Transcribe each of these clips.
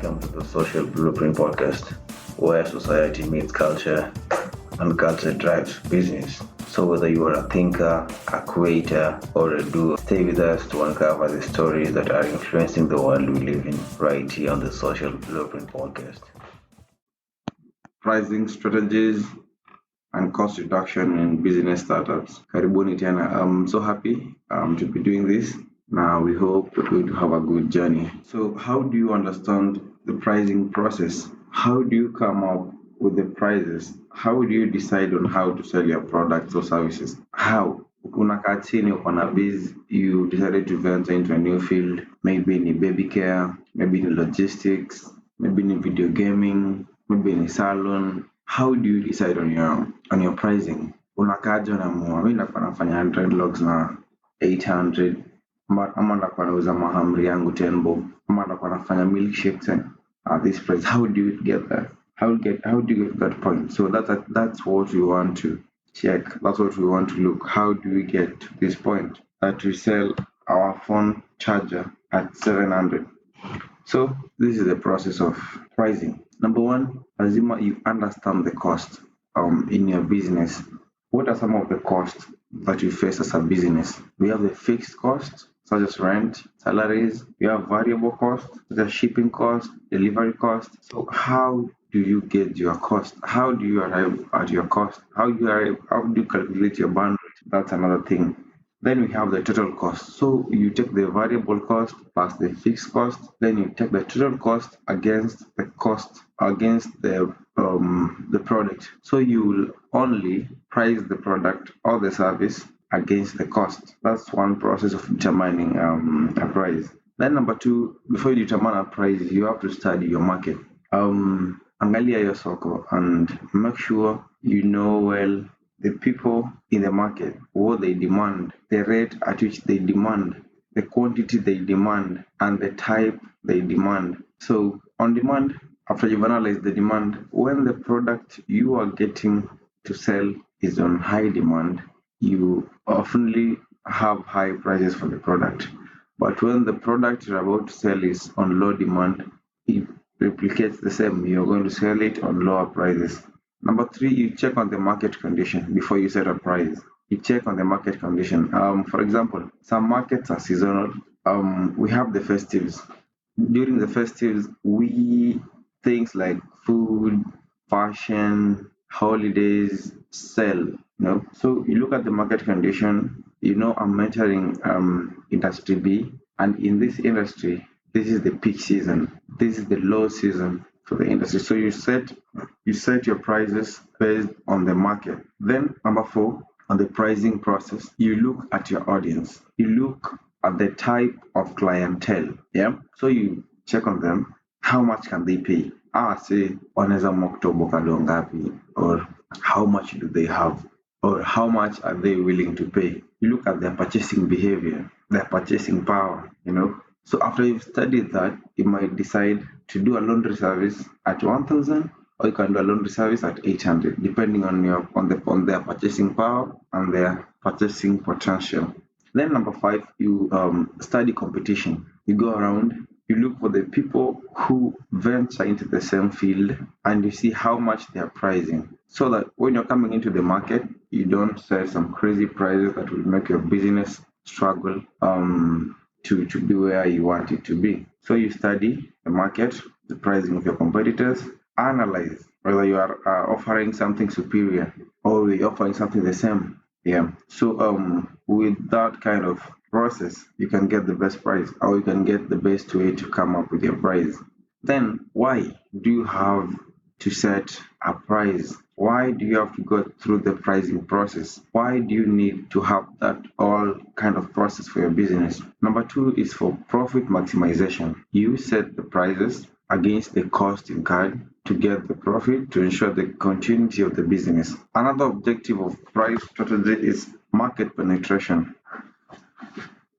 Welcome to the Social Blueprint Podcast, where society meets culture and culture drives business. So, whether you are a thinker, a creator, or a doer, stay with us to uncover the stories that are influencing the world we live in right here on the Social Blueprint Podcast. Pricing strategies and cost reduction in business startups. Karibuni tena. I'm so happy to be doing this. Now we hope we're going to have a good journey. So how do you understand the pricing process? How do you come up with the prices? How do you decide on how to sell your products or services? How? Unakaa chini uko na biz, you decided to venture into a new field, maybe in baby care, maybe in logistics, maybe in video gaming, maybe in a salon. How do you decide on your pricing? Unakaja unaamua mimi nakuwa nafanya 100 logs na 800 ama ndakuwa nauza mahamri yangu 10 bob ama ndakuwa nafanya milkshakes at this price. How do you get there? How do you get to that point? So that's what we want to check. That's what we want to look. How do we get to this point that we sell our phone charger at 700? So this is the process of pricing. Number one, lazima you understand the cost in your business. What are some of the costs that you face as a business? We have the fixed costs such as rent, salaries. We have variable costs such as shipping costs, delivery costs. So how do you get your cost? How do you arrive at your cost? How do you calculate your bandwidth? That's another thing. Then we have the total cost. So you take the variable cost plus the fixed cost. Then you take the total cost against the cost against the product. So you will only price the product or the service against the cost. That's one process of determining a price. Then number two, before you determine a price, you have to study your market. Angalia your soko and make sure you know well the people in the market, what they demand, the rate at which they demand, the quantity they demand, and the type they demand. So on demand, after you've analyzed the demand, when the product you are getting to sell is on high demand, you often have high prices for the product. But when the product you're about to sell is on low demand, it replicates the same. You're going to sell it on lower prices. Number three, you check on the market condition before you set a price. You check on the market condition. For example, some markets are seasonal. We have the festives. During the festives, things like food, fashion, holidays sell. So you look at the market condition. I'm mentoring industry B, and in this industry, this is the peak season. This is the low season for the industry. So you set your prices based on the market. Then number four, on the pricing process, you look at your audience. You look at the type of clientele. Yeah. So you check on them. How much can they pay? Say wanaweza moktobo kadongapi, or how much do they have, or how much are they willing to pay? You look at their purchasing behavior, their purchasing power. So after you've studied that, you might decide to do a laundry service at 1,000, or you can do a laundry service at 800, depending on their purchasing power and their purchasing potential. Then number five, you study competition. You go around, you look for the people who venture into the same field, and you see how much they are pricing, so that when you're coming into the market, you don't set some crazy prices that will make your business struggle to be where you want it to be. So you study the market, the pricing of your competitors, analyze whether you are offering something superior or you're offering something the same. Yeah. So with that kind of process, you can get the best price, or you can get the best way to come up with your price. Then why do you have to set a price? Why do you have to go through the pricing process? Why do you need to have that all kind of process for your business? Number two is for profit maximization. You set the prices against the cost incurred to get the profit to ensure the continuity of the business. Another objective of price strategy is market penetration.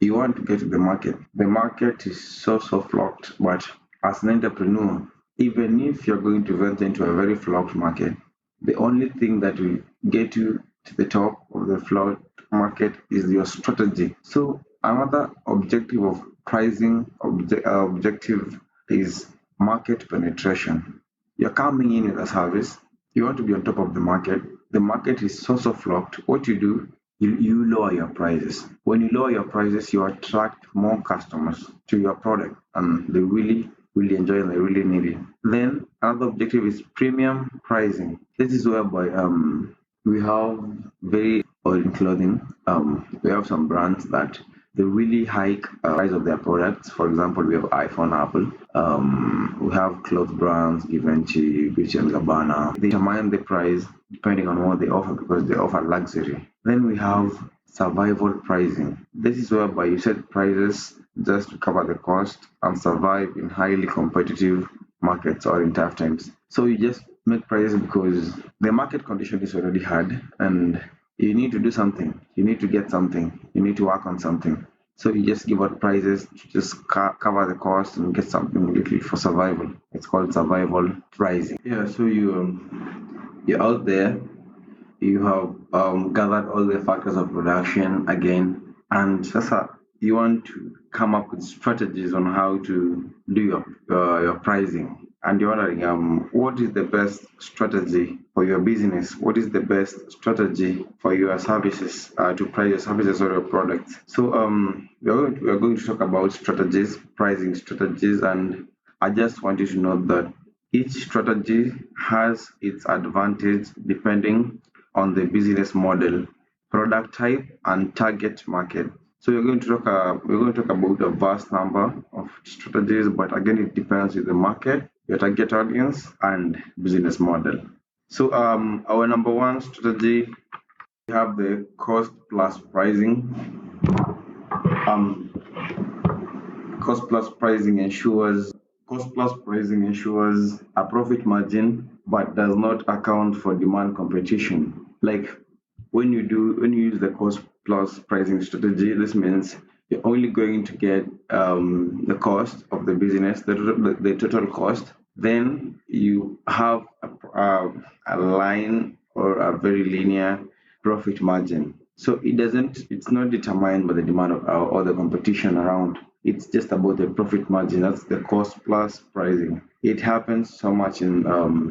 You want to get to the market. The market is so flocked, but as an entrepreneur, even if you're going to venture into a very flocked market, the only thing that will get you to the top of the flocked market is your strategy. So another objective of pricing objective is Market penetration. You're coming in with a service, you want to be on top of the market. The market is so flocked. What you do, you lower your prices. When you lower your prices, you attract more customers to your product, and they really enjoy and they really need it. Then another objective is premium pricing. This is whereby we have very oil in clothing. We have some brands that they really hike price of their products. For example, we have iPhone, Apple. We have clothes brands, Givenchy, Gucci and Gabbana. They determine the price depending on what they offer because they offer luxury. Then we have survival pricing. This is whereby you set prices just to cover the cost and survive in highly competitive markets or in tough times. So you just make prices because the market condition is already hard and you need to do something. You need to get something. You need to work on something. So you just give out prices to just cover the cost and get something little for survival. It's called survival pricing. Yeah. So you're out there. You have gathered all the factors of production again, and sasa you want to come up with strategies on how to do your pricing. And you're wondering, what is the best strategy for your business? What is the best strategy for your services to price your services or your products? So we're going to talk about strategies, pricing strategies, and I just want you to know that each strategy has its advantage depending on the business model, product type, and target market. So we're going to talk about a vast number of strategies, but again, it depends with the market, your target audience, and business model. So our number one strategy, we have the cost plus pricing. Um, cost plus pricing ensures a profit margin, but does not account for demand competition. Like when you use the cost plus pricing strategy, this means you're only going to get the cost of the business, the total cost. Then you have a line or a very linear profit margin. So it's not determined by the demand of or the competition around. It's just about the profit margin. That's the cost plus pricing. It happens so much in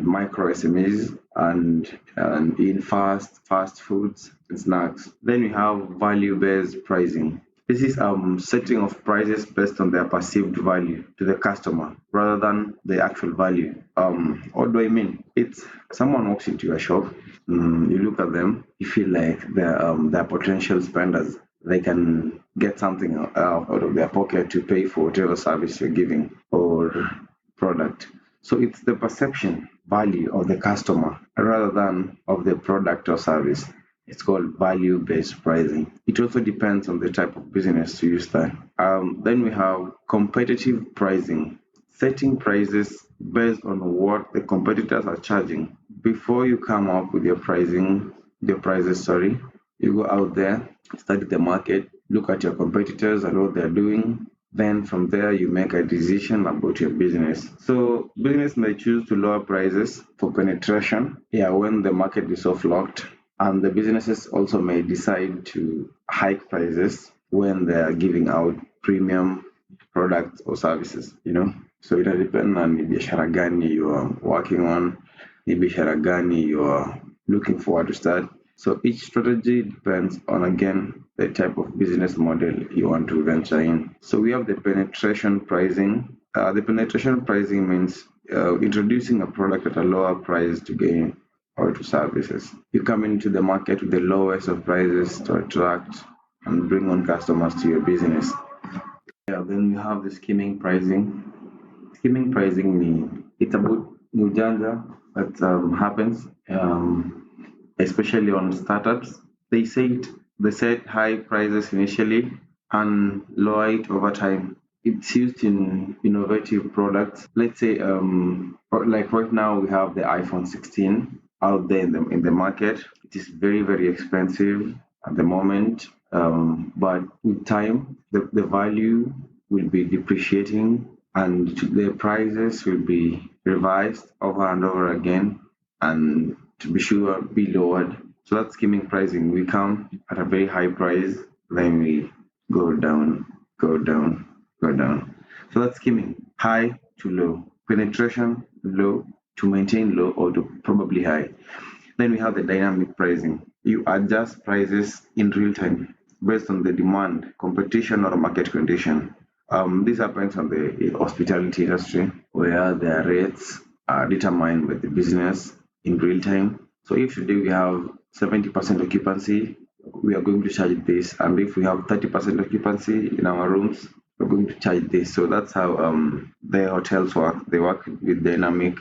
micro SMEs and in fast foods and snacks. Then we have value based pricing. This is setting of prices based on their perceived value to the customer rather than the actual value. What do I mean? It's someone walks into your shop, you look at them, you feel like they're potential spenders. They can get something out of their pocket to pay for whatever service you're giving or product. So it's the perception value of the customer rather than of the product or service. It's called value-based pricing. It also depends on the type of business you start. Then we have competitive pricing, setting prices based on what the competitors are charging. Before you come up with your prices, sorry, you go out there, study the market, look at your competitors and what they're doing. Then from there, you make a decision about your business. So business may choose to lower prices for penetration, yeah, when the market is soft locked. And the businesses also may decide to hike prices when they are giving out premium products or services. So it depends on the biashara gani you are working on, the biashara gani you are looking forward to start. So each strategy depends on, again, the type of business model you want to venture in. So we have the penetration pricing. The penetration pricing means introducing a product at a lower price to gain or to services. You come into the market with the lowest of prices to attract and bring on customers to your business. Yeah, then we have the skimming pricing. Skimming pricing means it's about new janja that happens. Especially on startups. They set high prices initially and lower it over time. It's used in innovative products. Let's say, like right now we have the iPhone 16 out there in the market. It is very expensive at the moment, but with time, the value will be depreciating and the prices will be revised over and over again and to be sure be lowered. So that's skimming pricing. We come at a very high price, then we go down, go down, go down. So that's skimming, high to low. penetration low to maintain low or to probably high. Then we have the dynamic pricing. You adjust prices in real time based on the demand, competition, or market condition. This happens on the hospitality industry where their rates are determined by the business in real time. So if today we have 70% occupancy, we are going to charge this. And if we have 30% occupancy in our rooms, we're going to charge this. So that's how the hotels work. They work with dynamic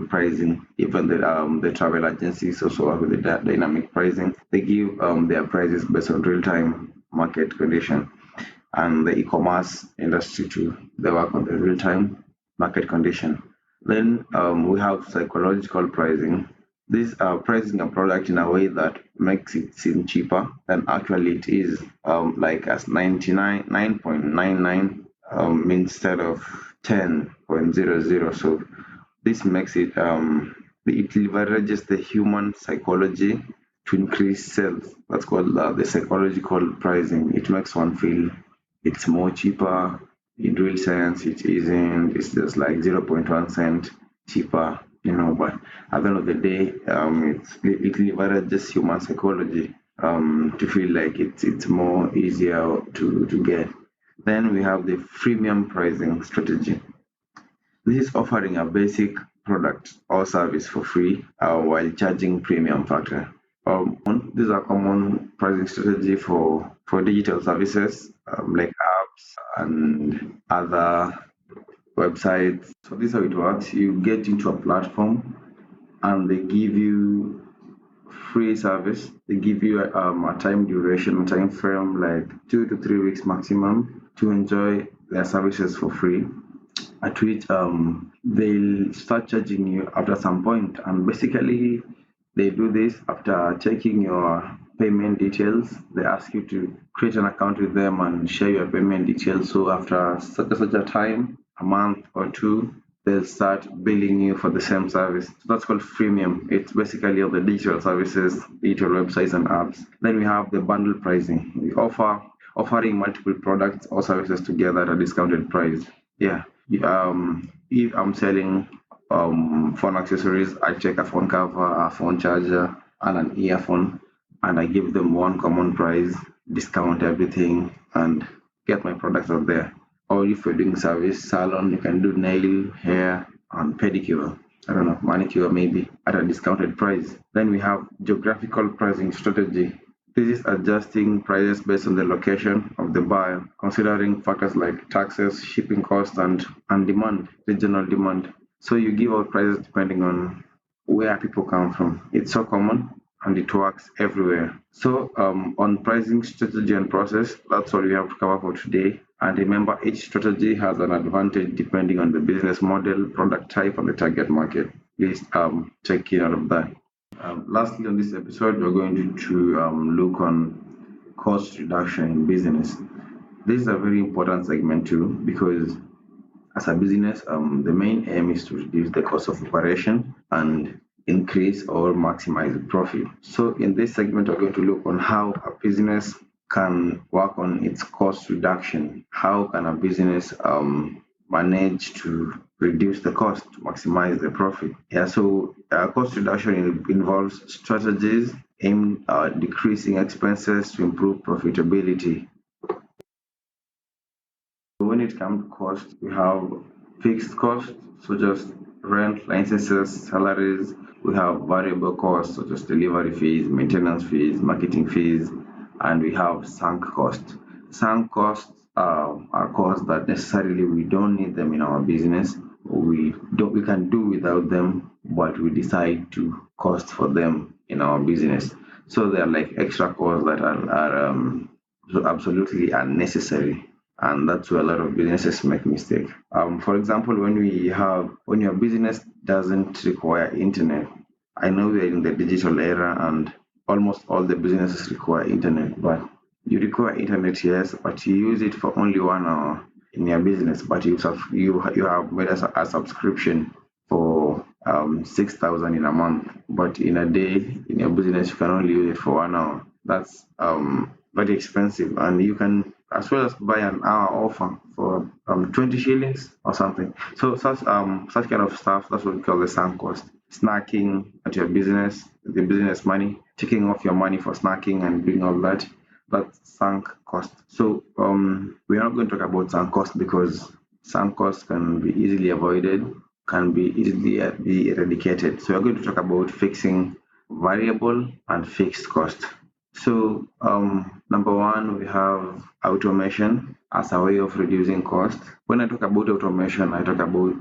pricing. Even the travel agencies also work with the dynamic pricing. They give their prices based on real time market condition. And the e-commerce industry too, they work on the real time market condition. Then we have psychological pricing. This pricing a product in a way that makes it seem cheaper than actually it is, like as 99.99 instead of 10.00. So this makes it leverages the human psychology to increase sales. That's called the psychological pricing. It makes one feel it's more cheaper. In real sense, it isn't. It's just like 0.1 cent cheaper, but at the end of the day, it leverages human psychology to feel like it's more easier to get. Then we have the freemium pricing strategy. This is offering a basic product or service for free while charging premium factor. This is a common pricing strategy for digital services like apps and other websites. So this is how it works. You get into a platform and they give you free service. They give you a time duration, a time frame like 2 to 3 weeks maximum to enjoy their services for free. At which they'll start charging you after some point, and basically they do this after checking your payment details. They ask you to create an account with them and share your payment details. So after such a time, a month or two, they'll start billing you for the same service. So that's called freemium. It's basically all the digital services, digital websites and apps. Then we have the bundle pricing. We offering multiple products or services together at a discounted price. Yeah. If I'm selling phone accessories, I check a phone cover, a phone charger, and an earphone, and I give them one common price, discount everything, and get my products out there. Or if you're doing service salon, you can do nail, hair, and pedicure. I don't know, manicure maybe at a discounted price. Then we have geographical pricing strategy. This is adjusting prices based on the location of the buyer, considering factors like taxes, shipping costs, and demand, regional demand. So you give out prices depending on where people come from. It's so common and it works everywhere. So on pricing strategy and process, that's all we have to cover for today. And remember, each strategy has an advantage depending on the business model, product type, and the target market. Please check in all of that. Lastly, on this episode, we're going to look on cost reduction in business. This is a very important segment too because as a business, the main aim is to reduce the cost of operation and increase or maximize the profit. So in this segment, we're going to look on how a business can work on its cost reduction. How can a business manage to reduce the cost to maximize the profit? Yeah, so cost reduction involves strategies aimed at decreasing expenses to improve profitability. When it comes to cost, we have fixed costs such as rent, licenses, salaries. We have variable costs such as delivery fees, maintenance fees, marketing fees, and we have sunk costs. Sunk costs are costs that necessarily we don't need them in our business. We can do without them, but we decide to cost for them in our business. So they are like extra costs that are absolutely unnecessary, and that's where a lot of businesses make mistake. For example, when your business doesn't require internet. I know we're in the digital era and almost all the businesses require internet, but you require internet, yes, but you use it for only 1 hour in your business, but you have made a subscription for 6,000 in a month, but in a day in your business you can only use it for 1 hour. That's very expensive, and you can as well as buy an hour offer for 20 shillings or something. So such kind of stuff, that's what we call the sunk cost. Snacking at your business, the business money, taking off your money for snacking and doing all that. That's sunk cost. So we are not going to talk about sunk cost because sunk costs can be easily avoided, can be easily be eradicated. So we're going to talk about fixing variable and fixed cost. So, number one, we have automation as a way of reducing cost. When I talk about automation, I talk about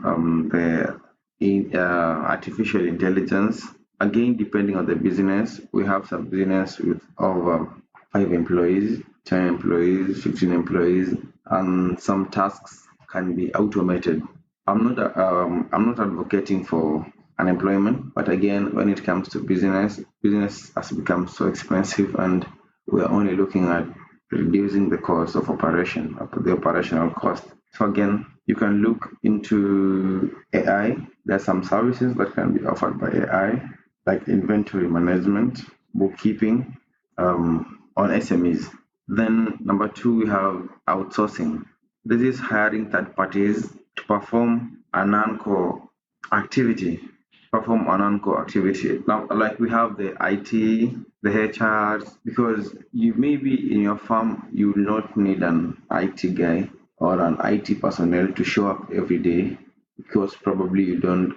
artificial intelligence. Again, depending on the business, we have some business with over 5 employees, 10 employees, 15 employees, and some tasks can be automated. I'm not advocating for unemployment, but again, when it comes to business, business has become so expensive, and we're only looking at reducing the cost of operation, of the operational cost. So again, you can look into AI. There's some services that can be offered by AI, like inventory management, bookkeeping, on SMEs. Then number two, we have outsourcing. This is hiring third parties to perform an non-core activity. Perform an non-core activity. Now, like we have the IT, the HRs, because you maybe in your firm you will not need an IT guy or an IT personnel to show up every day because probably you don't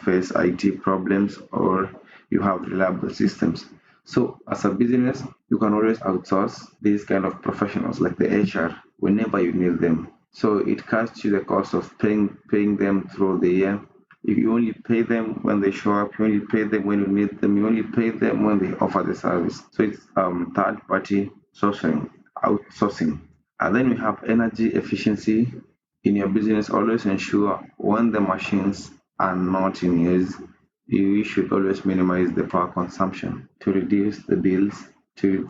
face IT problems or you have reliable systems. So as a business, you can always outsource these kind of professionals like the HR whenever you need them. So it cuts you the cost of paying them through the year. You only pay them when they show up. You only pay them when you need them. You only pay them when they offer the service. So it's third party sourcing, outsourcing. And then we have energy efficiency in your business. Always ensure when the machines are not in use, you should always minimize the power consumption to reduce the bills, to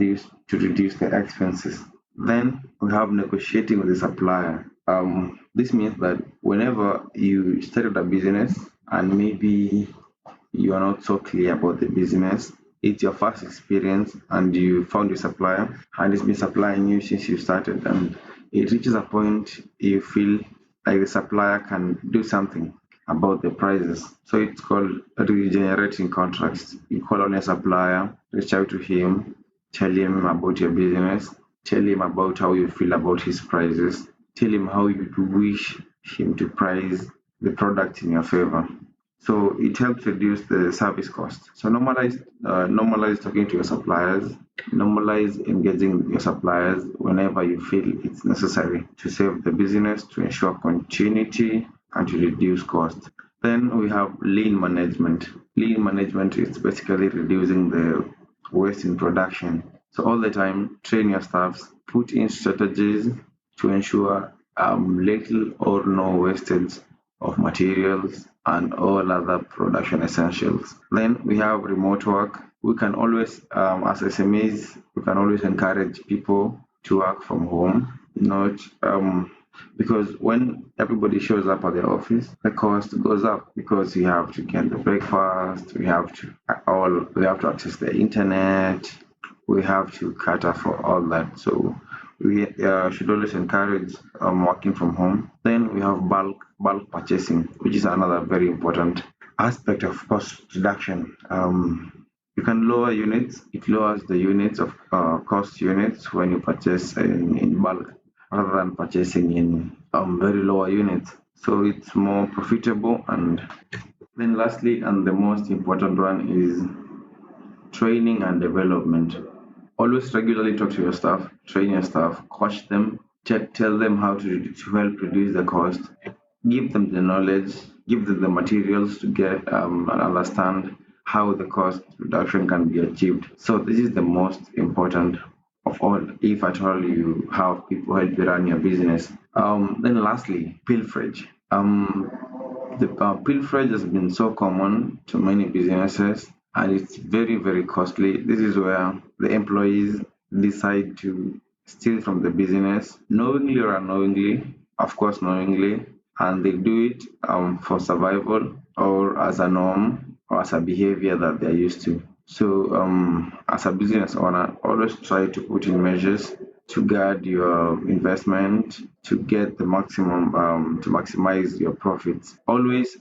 reduce the expenses. Then we have negotiating with the supplier. This means that whenever you started a business and maybe you are not so clear about the business, it's your first experience and you found your supplier and it's been supplying you since you started, and it reaches a point you feel like the supplier can do something about the prices. So it's called regenerating contracts. You call on your supplier, reach out to him, tell him about your business, tell him about how you feel about his prices, tell him how you wish him to price the product in your favor. So it helps reduce the service cost. So normalize talking to your suppliers, normalize engaging with your suppliers whenever you feel it's necessary to save the business, to ensure continuity, and to reduce cost. Then we have lean management. Lean management is basically reducing the waste in production. So all the time, train your staffs, put in strategies to ensure little or no wastage of materials and all other production essentials. Then we have remote work. We can always, as SMEs, we can always encourage people to work from home, not because when everybody shows up at the office, the cost goes up because you have to get the breakfast, we have to access the internet, we have to cater for all that. So we should always encourage working from home. Then we have bulk purchasing, which is another very important aspect of cost reduction. You can lower units. It lowers the units of cost units when you purchase in bulk rather than purchasing in very lower units. So it's more profitable. And then lastly, and the most important one is training and development. Always regularly talk to your staff, train your staff, coach them, tell them how to help reduce the cost, give them the knowledge, give them the materials to get and understand how the cost reduction can be achieved. So this is the most important of all, if at all you have people help you run your business. Then lastly, pilferage. The pilferage has been so common to many businesses and it's very, very costly. This is where the employees decide to steal from the business, knowingly or unknowingly, of course, knowingly, and they do it for survival or as a norm or as a behavior that they're used to. So, as a business owner, always try to put in measures to guard your investment, to get the maximum, to maximize your profits. Always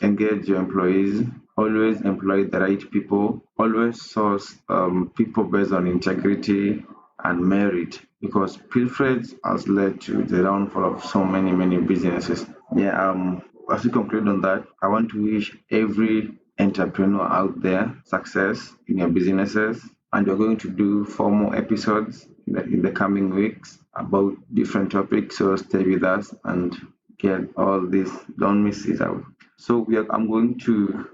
engage your employees, always employ the right people, always source people based on integrity and merit, because pilferage has led to the downfall of so many businesses. Yeah, as we conclude on that, I want to wish every entrepreneur out there success in your businesses, and we're going to do 4 more episodes in the coming weeks about different topics. So stay with us and get all this. Don't miss it out. So I'm going to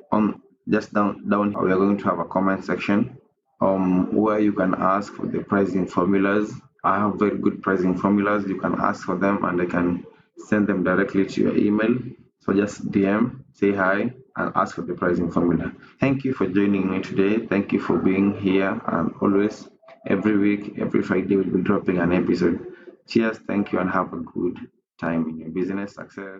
just down. We are going to have a comment section where you can ask for the pricing formulas. I have very good pricing formulas. You can ask for them and I can send them directly to your email. So just DM, say hi, and ask for the pricing formula. Thank you for joining me today. Thank you for being here. And always, every week, every Friday, we'll be dropping an episode. Cheers, thank you, and have a good time in your business success.